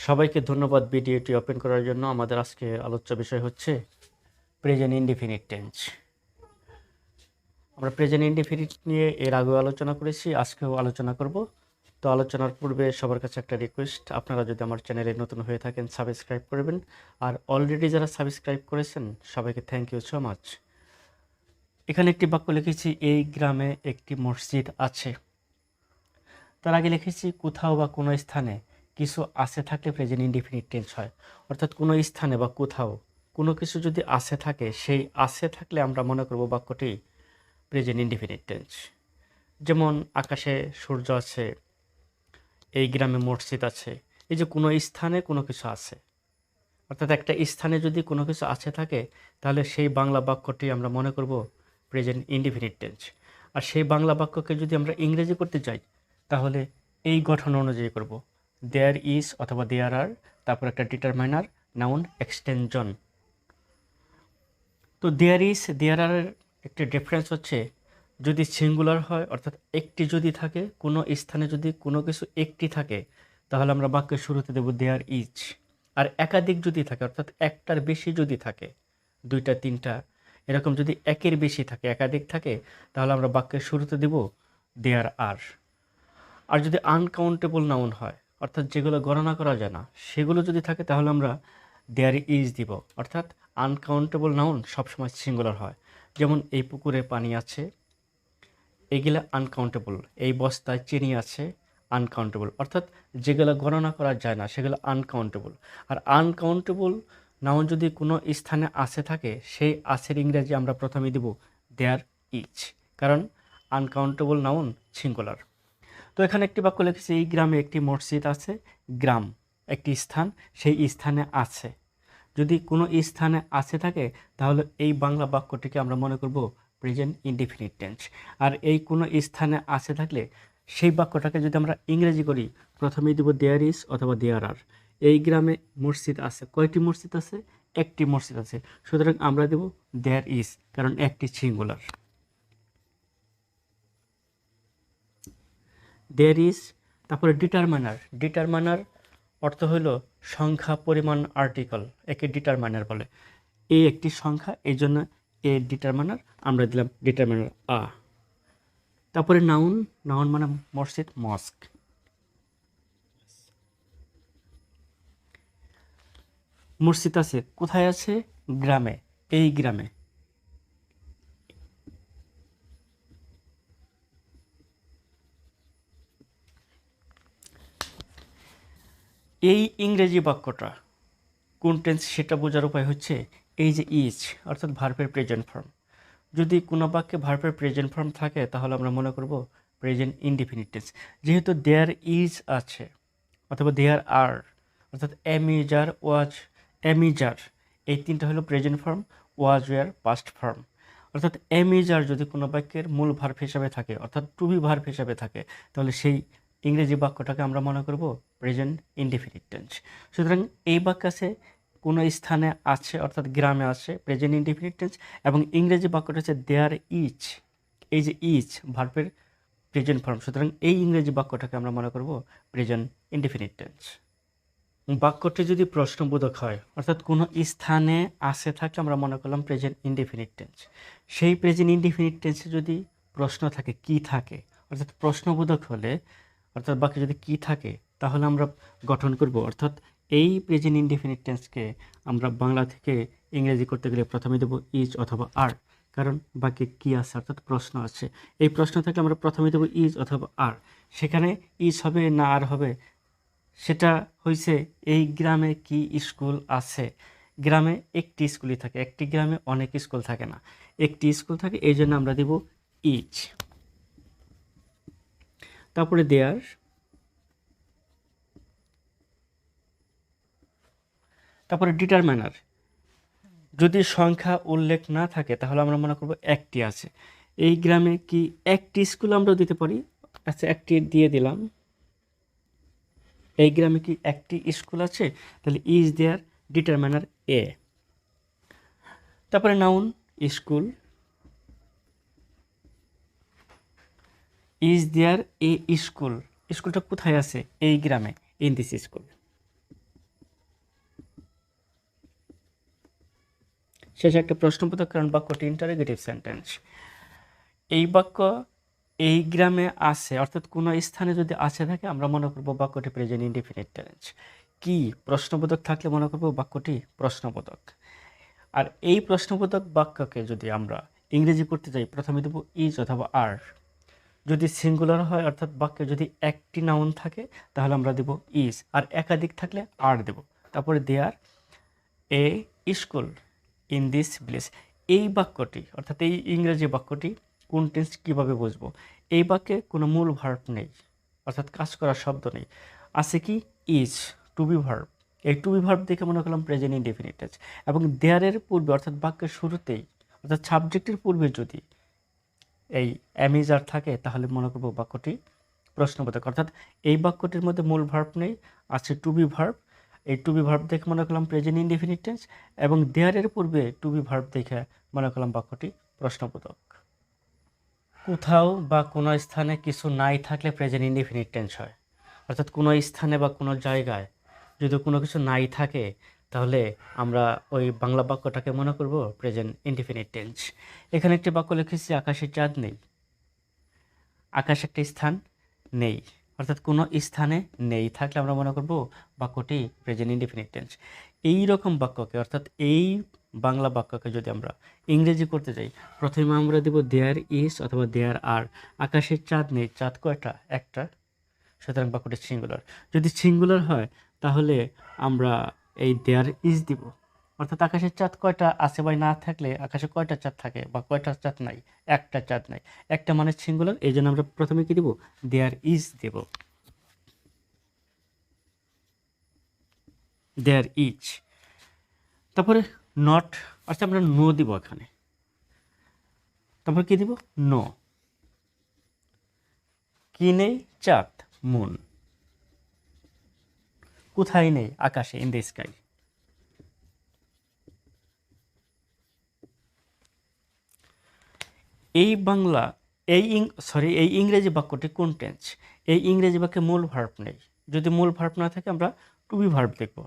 সবাইকে ধন্যবাদ ভিডিওটি ওপেন করার জন্য। আমাদের আজকে আলোচ্য বিষয় হচ্ছে প্রেজেন্ট ইনডিফিনিট টেন্স। আমরা প্রেজেন্ট ইনডিফিনিট নিয়ে এর আগেও আলোচনা করেছি, আজকেও আলোচনা করব। তো আলোচনার পূর্বে সবার কাছে একটা রিকোয়েস্ট, আপনারা যদি আমার চ্যানেলে নতুন হয়ে থাকেন সাবস্ক্রাইব করবেন, আর অলরেডি যারা সাবস্ক্রাইব করেছেন সবাইকে থ্যাংক ইউ সো মাচ। এখানে একটি বাক্য লিখেছি, এই গ্রামে একটি মসজিদ আছে। তার আগে লিখেছি কোথাও বা কোনো স্থানে কিছু আছে থাকলে প্রেজেন্ট ইনডিফিনিট টেন্স হয়। অর্থাৎ কোনো স্থানে বা কোথাও কোনো কিছু যদি আছে থাকে, সেই আছে থাকলে আমরা মনে করব বাক্যটি প্রেজেন্ট ইনডিফিনিট টেন্স। যেমন আকাশে সূর্য আছে, এই গ্রামে মসজিদ আছে। এই যে কোনো স্থানে কোনো কিছু আছে, অর্থাৎ একটা স্থানে যদি কোনো কিছু আছে থাকে, তাহলে সেই বাংলা বাক্যটি আমরা মনে করব প্রেজেন্ট ইনডিফিনিট টেন্স। আর সেই বাংলা বাক্যকে যদি আমরা ইংরেজি করতে চাই, তাহলে এই গঠন অনুযায়ী করব, দেয়ার ইজ অথবা দেয়ার আর, তারপর একটা ডিটারমাইনার, নাউন, এক্সটেনশন। তো দেয়ার ইজ দেয়ার আর একটি ডিফারেন্স হচ্ছে, যদি সিঙ্গুলার হয় অর্থাৎ একটি যদি থাকে, কোনো স্থানে যদি কোনো কিছু একটি থাকে, তাহলে আমরা বাক্যের শুরুতে দেব দেয়ার ইজ। আর একাধিক যদি থাকে, অর্থাৎ একটার বেশি যদি থাকে, দুইটা তিনটা এরকম যদি একের বেশি থাকে, একাধিক থাকে, তাহলে আমরা বাক্যের শুরুতে দেব দেয়ার আর। আর যদি আনকাউন্টেবল নাউন হয়, অর্থাৎ যেগুলো গণনা করা যায় না, সেগুলো যদি থাকে, তাহলে আমরা দেয়ার ইজ দিব। অর্থাৎ আনকাউন্টেবল নাউন সবসময় সিঙ্গুলার হয়। যেমন এই পুকুরে পানি আছে, এগুলা আনকাউন্টেবল। এই বস্তায় চিনি আছে, আনকাউন্টেবল। অর্থাৎ যেগুলো গণনা করা যায় না সেগুলো আনকাউন্টেবল। আর আনকাউন্টেবল নাউন যদি কোনো স্থানে আছে থাকে, সেই আছের ইংরেজি আমরা প্রথমে দেব দেয়ার ইজ, কারণ আনকাউন্টেবল নাউন সিঙ্গুলার। তো এখানে একটি বাক্য লিখেছি, এই গ্রামে একটি মসজিদ আছে। গ্রাম একটি স্থান, সেই স্থানে আছে। যদি কোনো স্থানে আছে থাকে, তাহলে এই বাংলা বাক্যটিকে আমরা মনে করব প্রেজেন্ট ইনডিফিনিট টেন্স। আর এই কোনো স্থানে আছে থাকলে সেই বাক্যটাকে যদি আমরা ইংরেজি করি, প্রথমেই দেব দেয়ার ইজ অথবা দেয়ার আর। এই গ্রামে মসজিদ আছে। কয়টি মসজিদ আছে? একটি মসজিদ আছে। সুতরাং আমরা দেব দেয়ার ইজ, কারণ একটি সিঙ্গুলার। দেয়ার ইজ, তারপরে ডিটারমাইনার। ডিটারমাইনার অর্থ হইল সংখ্যা, পরিমাণ, আর্টিকেল, একে ডিটারমাইনার বলে। এই একটি সংখ্যা, এই জন্য এ ডিটারমাইনার, আমরা দিলাম ডিটারমাইনার আ। তারপরে নাউন। নাউন মানে মসজিদ, মস্ক। মসজিদ আছে, কোথায় আছে? গ্রামে, এই গ্রামে। এই ইংরেজি বাক্যটা কোন টেন্স সেটা বোঝার উপায় হচ্ছে এই যে ইজ, অর্থাৎ ভার্বের প্রেজেন্ট ফর্ম। যদি কোনো বাক্যে ভার্বের প্রেজেন্ট ফর্ম থাকে, তাহলে আমরা মনে করব প্রেজেন্ট ইনডিফিনিট টেন্স। যেহেতু দেয়ার ইজ আছে অথবা দেয়ার আর, অর্থাৎ এমিজার, ওয়াজ, এমিজার, এই তিনটা হলো প্রেজেন্ট ফর্ম, ওয়াজ, ওয়ার পাস্ট ফর্ম। অর্থাৎ এমিজার যদি কোনো বাক্যের মূল ভার্ব হিসাবে থাকে, অর্থাৎ টু বি ভার্ব হিসাবে থাকে, তাহলে সেই ইংরেজি বাক্যটাকে আমরা মনে করব প্রেজেন্ট ইনডিফিনিট টেন্স। সুতরাং এই বাক্য আছে, কোনো স্থানে আছে অর্থাৎ গ্রামে আছে, প্রেজেন্ট ইনডিফিনিট টেন্স। এবং ইংরেজি বাক্যটা হচ্ছে দেয়ার ইজ। এই যে ইজ ভার্বের প্রেজেন্ট ফর্ম, সুতরাং এই ইংরেজি বাক্যটাকে আমরা মনে করব প্রেজেন্ট ইনডিফিনিট টেন্স। বাক্যটি যদি প্রশ্নবোধক হয়, অর্থাৎ কোনো স্থানে আছে থাকলে আমরা মনে করলাম প্রেজেন্ট ইনডিফিনিট টেন্স। সেই প্রেজেন্ট ইনডিফিনিট টেন্সে যদি প্রশ্ন থাকে, কি থাকে, অর্থাৎ প্রশ্নবোধক হলে, অর্থাৎ বাক্যে যদি কি থাকে, তাহলে আমরা গঠন করব। অর্থাৎ এই প্রেজেন্ট ইনডিফিনিট টেন্সকে আমরা বাংলা থেকে ইংরেজি করতে গেলে প্রথমে দেব ইজ অথবা আর, কারণ বাক্যে কি আছে, অর্থাৎ প্রশ্ন আছে। এই প্রশ্ন থাকলে আমরা প্রথমে দেব ইজ অথবা আর। সেখানে ইজ হবে না আর হবে, সেটা হয়েছে এই গ্রামে কি স্কুল আছে। গ্রামে একটি স্কুলই থাকে, একটি গ্রামে অনেক স্কুল থাকে না, একটি স্কুল থাকে, এই জন্য আমরা দেব ইচ। তারপরে দেয়ার, তারপরে ডিটারমাইনার। যদি সংখ্যা উল্লেখ না থাকে, তাহলে আমরা মনে করব একটি আছে। এই গ্রামে কি একটি স্কুল আমরা দিতে পারি? আচ্ছা, একটি দিয়ে দিলাম। এই গ্রামে কি একটি স্কুল আছে? তাহলে ইজ দেয়ার, ডিটারমাইনার এ। তারপরে noun, school. Is there a school. স্কুলটা কোথায় আছে? এই গ্রামে, ইন দিস স্কুল। শেষে একটা প্রশ্নবোধক কারণ বাক্যটি ইন্টারোগেটিভ সেন্টেন্স। এই বাক্য এই গ্রামে আছে, অর্থাৎ কোনো স্থানে যদি আছে থাকে আমরা মনে করব বাক্যটি প্রেজেন্ট ইনডিফিনিট টেন্স। কি প্রশ্নবোধক থাকলে মনে করব বাক্যটি প্রশ্নবোধক। আর এই প্রশ্নবোধক বাক্যকে যদি আমরা ইংরেজি করতে যাই প্রথমে দেব ইজ অথবা আর। যদি সিঙ্গুলার হয় অর্থাৎ বাক্যে যদি একটি নাউন থাকে তাহলে আমরা দেব ইজ, আর একাধিক থাকলে আর দেব। তারপরে দেয়ার a school in this village. এই বাক্যটি অর্থাৎ এই ইংরেজি বাক্যটি কোন টেন্স কীভাবে বুঝবো? এই বাক্যে কোনো মূল ভার্ব নেই, অর্থাৎ কাজ করার শব্দ নেই। আছে কি ইজ, টু বি ভার্ব। এই টু বি ভার্ব দেখে মনে করলাম প্রেজেন্ট ইনডেফিনিট টেন্স। এবং দেয়ারের পূর্বে অর্থাৎ বাক্যের শুরুতেই অর্থাৎ সাবজেক্টের পূর্বে যদি এই অ্যামিজার থাকে তাহলে মনে করবো বাক্যটি প্রশ্নবোধক। অর্থাৎ এই বাক্যটির মধ্যে মূল ভার্ব নেই, আছে টু বি ভার্ব। এই টু বি ভার্ব দেখে মনে করলাম প্রেজেন্ট ইনডেফিনিট টেন্স, এবং দেয়ারের পূর্বে টু বি ভার্ব দেখে মনে করলাম বাক্যটি প্রশ্নবোধক। কোথাও বা কোনো স্থানে কিছু নাই থাকলে প্রেজেন্ট ইনডেফিনিট টেন্স হয়। অর্থাৎ কোনো স্থানে বা কোনো জায়গায় যদি কোনো কিছু নাই থাকে তাহলে আমরা ওই বাংলা বাক্যটাকে মনে করব প্রেজেন্ট ইনডেফিনিট টেন্স। এখানে একটি বাক্য লিখেছি আকাশে চাঁদ নেই। আকাশ একটা স্থান নেই, অর্থাৎ কোনো স্থানে নেই থাকলে আমরা মনে করব বাক্যটি প্রেজেন্ট ইনডেফিনিট টেন্স। এই রকম বাক্যকে অর্থাৎ এই বাংলা বাক্যকে যদি আমরা ইংরেজি করতে যাই প্রথমে আমরা দেব দেয়ার ইজ অথবা দেয়ার আর। আকাশের চাঁদ নেই, চাঁদ কয়টা? একটা, সুতরাং বাক্যটি সিঙ্গুলার। যদি সিঙ্গুলার হয় তাহলে আমরা এই দেয়ার ইজ দিব। অর্থাৎ আকাশের চাঁদ কয়টা আছে বা না থাকলে আকাশে কয়টা চাঁদ থাকে বা কয়টা চাঁদ নাই? একটা চাঁদ নাই। একটা মানে সিঙ্গুলার, এই জন্য আমরা প্রথমে কি দিব? দেয়ার ইজ দেব, দেয়ার ইজ। তারপরে নট, আচ্ছা আমরা নো দিব এখানে। তারপর কি দিব? নো। কি নেই? চাঁদ, মুন। কোথায় নেই? আকাশে, ইন দ্য স্কাই। এই বাংলা এই এই ইংরেজি বাক্যটি কোন টেন্স? এই ইংরেজি বাক্যে মূল ভার্ব নেই। যদি মূল ভার্ব না থাকে আমরা টু বি ভার্ব দেখব,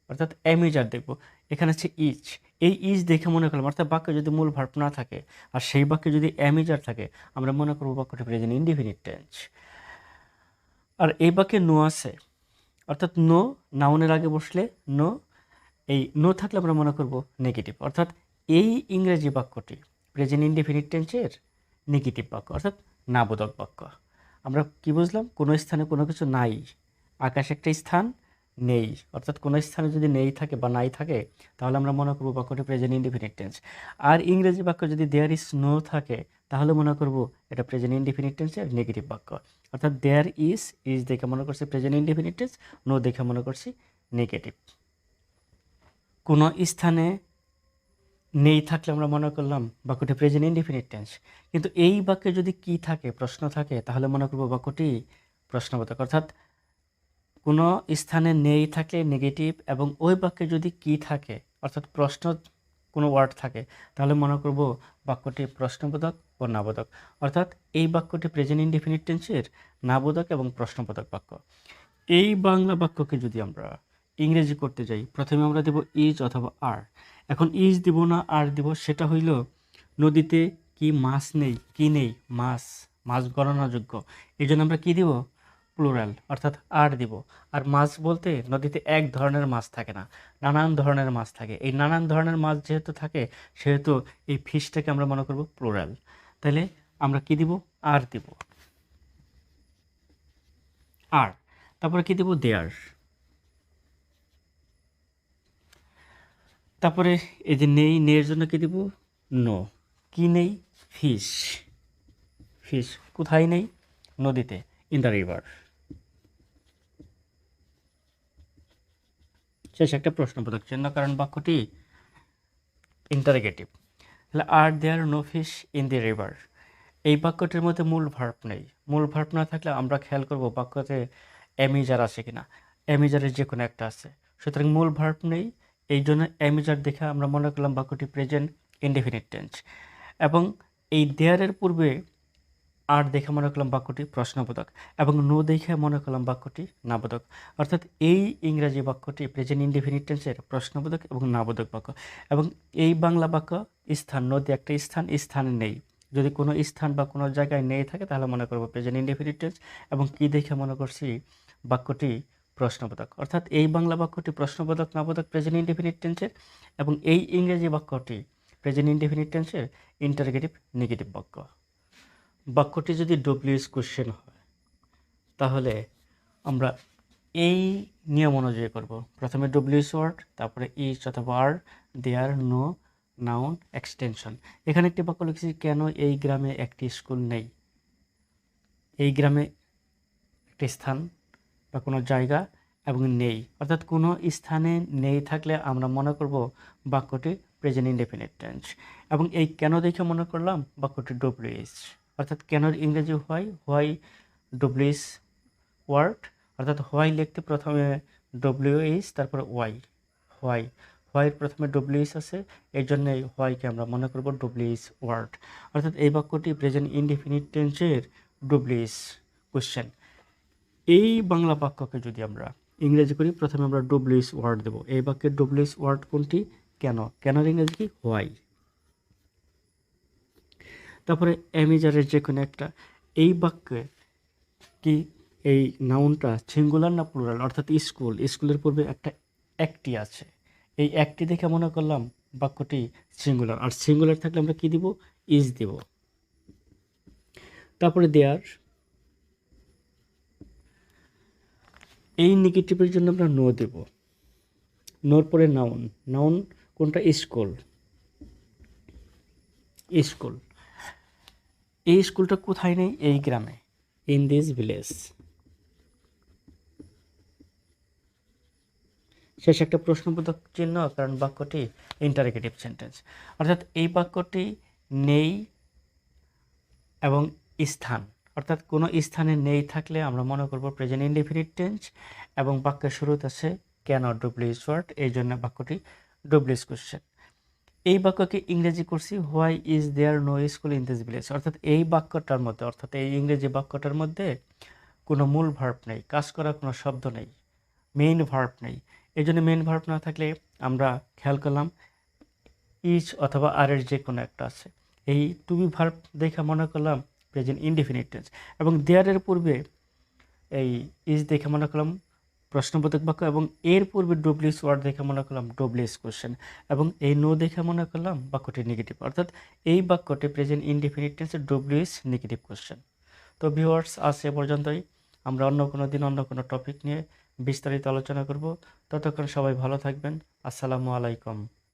অর্থাৎ অ্যামিজার দেখব। এখানে আছে ইজ। এই ইজ দেখে মনে করলাম, অর্থাৎ বাক্যে যদি মূল ভার্ব না থাকে আর সেই বাক্যে যদি অ্যামিজার থাকে আমরা মনে করব বাক্যটি প্রেজেন্ট ইনডিফিনিট টেন্স। আর এই বাক্যে নো আছে, অর্থাৎ নো নাউনের আগে বসলে নো, এই নো থাকলে আমরা মনে করব নেগেটিভ। অর্থাৎ এই ইংরেজি বাক্যটি প্রেজেন্ট ইনডিফিনিট টেন্সের নেগেটিভ বাক্য, অর্থাৎ নাবোধক বাক্য। আমরা কি বুঝলাম? কোনো স্থানে কোনো কিছু নাই, আকাশ একটা স্থান নেই, অর্থাৎ কোনো স্থানে যদি নেই থাকে বা নাই থাকে তাহলে আমরা মনে করব বাক্যটি প্রেজেন্ট ইনডিফিনিট টেন্স। আর ইংরেজি বাক্য যদি দেয়ার ইজ নো থাকে তাহলে মনে করব এটা প্রেজেন্ট ইনডিফিনিট টেন্সের নেগেটিভ বাক্য। অর্থাৎ দেয়ার ইজ, ইজ দেখে মনে করছি প্রেজেন্ট ইনডিফিনিট টেন্স, নো দেখে মনে করছি নেগেটিভ। কোনো স্থানে নেই থাকলে আমরা মনে করলাম বাক্যটি প্রেজেন্ট ইনডিফিনিট টেন্স। কিন্তু এই বাক্যে যদি কি থাকে, প্রশ্ন থাকে, তাহলে মনে করব বাক্যটি প্রশ্নবোধক। অর্থাৎ কোনো স্থানে নেই থাকলে নেগেটিভ, এবং ওই বাক্যে যদি কি থাকে অর্থাৎ প্রশ্ন কোনো ওয়ার্ড থাকে তাহলে মনে করব বাক্যটি প্রশ্নবোধক ও নাবোধক। অর্থাৎ এই বাক্যটি প্রেজেন্ট ইনডিফিনিট টেন্সের নাবোধক এবং প্রশ্নবোধক বাক্য। এই বাংলা বাক্যকে যদি আমরা ইংরেজি করতে যাই প্রথমে আমরা দেব ইজ অথবা আর। এখন ইজ দিব না আর দিব, সেটা হইল নদীতে কি মাছ নেই? কি নেই? মাছ, মাছ গণনাযোগ্য। এই জন্য আমরা কি দিব? প্লুরাল, অর্থাৎ আর দিব। আর মাছ বলতে নদীতে এক ধরনের মাছ থাকে না, নানান ধরনের মাছ থাকে। এই নানান ধরনের মাছ যেহেতু থাকে সেহেতু এই ফিশটাকে আমরা মনে করব প্লুরাল। তাহলে আমরা কি দিব? আর দিব, আর। তারপরে কি দিব? দেয়ার। তারপরে এই যে নেই, নেই এর জন্য কি দিব? নো। কি নেই? ফিশ, ফিশ কোথায় নেই? নদীতে, ইন দ্য রিভার। শেষ একটা প্রশ্নবোধক চিহ্ন কারণ বাক্যটি ইন্টারোগেটিভ। তাহলে আর there no fish in the river. এই বাক্যটির মধ্যে মূল ভার্ব নেই। মূল ভার্ব না থাকলে আমরা খেয়াল করব বাক্যতে অ্যামিজার আছে কিনা। অ্যামিজারের যে কোনো একটা আছে, সুতরাং মূল ভার্ব নেই। এই জন্য অ্যামিজার দেখে আমরা মনে করলাম বাক্যটি প্রেজেন্ট ইনডেফিনিট টেন্স। এবং এই দেয়ারের পূর্বে আর দেখে মনে করলাম বাক্যটি প্রশ্নবোধক এবং নো দেখে মনে করলাম বাক্যটি নাবোধক। অর্থাৎ এই ইংরেজি বাক্যটি প্রেজেন্ট ইনডেফিনিট টেন্সের প্রশ্নবোধক এবং নাবোধক বাক্য। এবং এই বাংলা বাক্য স্থান, নদী একটা স্থানে নেই। যদি কোনো স্থান বা কোনো জায়গায় নেই থাকে তাহলে মনে করবো প্রেজেন্ট ইনডেফিনিট টেন্স, এবং কি দেখে মনে করছি বাক্যটি প্রশ্নবোধক। অর্থাৎ এই বাংলা বাক্যটি প্রশ্নবোধক, নাবোধক, প্রেজেন্ট ইনডেফিনিট টেন্সের, এবং এই ইংরেজি বাক্যটি প্রেজেন্ট ইনডেফিনিট টেন্সের ইন্টারগেটিভ নেগেটিভ বাক্য। বাক্যটি যদি ডব্লিউএস কোশ্চেন হয় তাহলে আমরা এই নিয়ম অনুযায়ী করব। প্রথমে ডব্লিউএস ওয়ার্ড, তারপরে ইচ অথবা আর, দেয়ার, নো, নাউন, এক্সটেনশন। এখানে একটি বাক্য লিখেছি, কেন এই গ্রামে একটি স্কুল নেই। এই গ্রামে একটি স্থান বা কোনো জায়গা এবং নেই, অর্থাৎ কোনো স্থানে নেই থাকলে আমরা মনে করব বাক্যটি প্রেজেন্ট ইনডেফিনিট টেন্স। এবং এই কেন দেখে মনে করলাম বাক্যটি ডব্লিউএস, অর্থাৎ কেনর ইংরেজি হোয়াই ডব্লিউএস ওয়ার্ড, অর্থাৎ হোয়াই লিখতে প্রথমে ডব্লিউএস তারপরে হোয়াইয়ের প্রথমে ডব্লিউএস আছে, এই জন্য এই হোয়াইকে আমরা মনে করব ডব্লিউএস ওয়ার্ড। অর্থাৎ এই বাক্যটি প্রেজেন্ট ইনডেফিনিট টেন্সের ডব্লিউএস কোশ্চেন। এই বাংলা বাক্যকে যদি আমরা ইংরেজি করি, প্রথমে আমরা ডব্লিউএস ওয়ার্ড দেব। এই বাক্যের ডব্লিউএস ওয়ার্ড কোনটি? কেনর ইংরেজি কি? হোয়াই। তারপরে অ্যামিজারের যে কোনো একটা, এই বাক্যে কি এই নাউনটা সিঙ্গুলার না প্লুরাল? অর্থাৎ স্কুলের পূর্বে একটি আছে, এই একটি দেখে মনে করলাম বাক্যটি সিঙ্গুলার। আর সিঙ্গুলার থাকলে আমরা কি দিব? ইজ দিব। তারপরে দেয়ার, এই নেগেটিভের জন্য আমরা নো দেব। নোর পরে নাউন কোনটা? স্কুল। এই স্কুলটা কোথায় নেই? এই গ্রামে, ইন দিস ভিলেজ। শেষ একটা প্রশ্নবোধক চিহ্ন, কারণ বাক্যটি ইন্টারগেটিভ সেন্টেন্স। অর্থাৎ এই বাক্যটি নেই এবং স্থান, অর্থাৎ কোনো স্থানে নেই থাকলে আমরা মনে করব প্রেজেন্ট ইনডেফিনিট টেন্স, এবং বাক্যের শুরুতে আছে ক্যান অর ডব্লিউএস ওয়ার্ড, এই জন্য বাক্যটি ডব্লিউএস কোশ্চেন। এই বাক্যকে ইংরেজি করছি why is there no school in this village. অর্থাৎ এই বাক্যটার মধ্যে, অর্থাৎ এই ইংরেজি বাক্যটার মধ্যে কোনো মূল ভার্ব নেই, কাজ করা কোনো শব্দ নেই, মেইন ভার্ব নেই। এই জন্য মেইন ভার্ব না থাকলে আমরা খেয়াল করলাম ইচ অথবা আরের যে কোনো একটা আছে। এই টু বি ভার্ব দেখে মনে করলাম প্রেজেন্ট ইনডেফিনিট টেন্স, এবং দেয়ারের পূর্বে এই ইজ দেখে মনে করলাম প্রশ্নবোধক বাক্য, এবং এর পূর্বে ডব্লিউএস ওয়ার্ড দেখে মনে করলাম ডব্লিউএস কোশ্চেন, এবং এই নো দেখে মনে করলাম বাক্যটি নেগেটিভ। অর্থাৎ এই বাক্যটি প্রেজেন্ট ইনডেফিনিট টেন্সের ডব্লিউএস নেগেটিভ কোশ্চেন। তো ভিউয়ার্স, আজ এ পর্যন্তই। আমরা অন্য কোনো দিন অন্য কোনো টপিক নিয়ে বিস্তারিত আলোচনা করব। ততক্ষণ সবাই ভালো থাকবেন। আসসালামু আলাইকুম।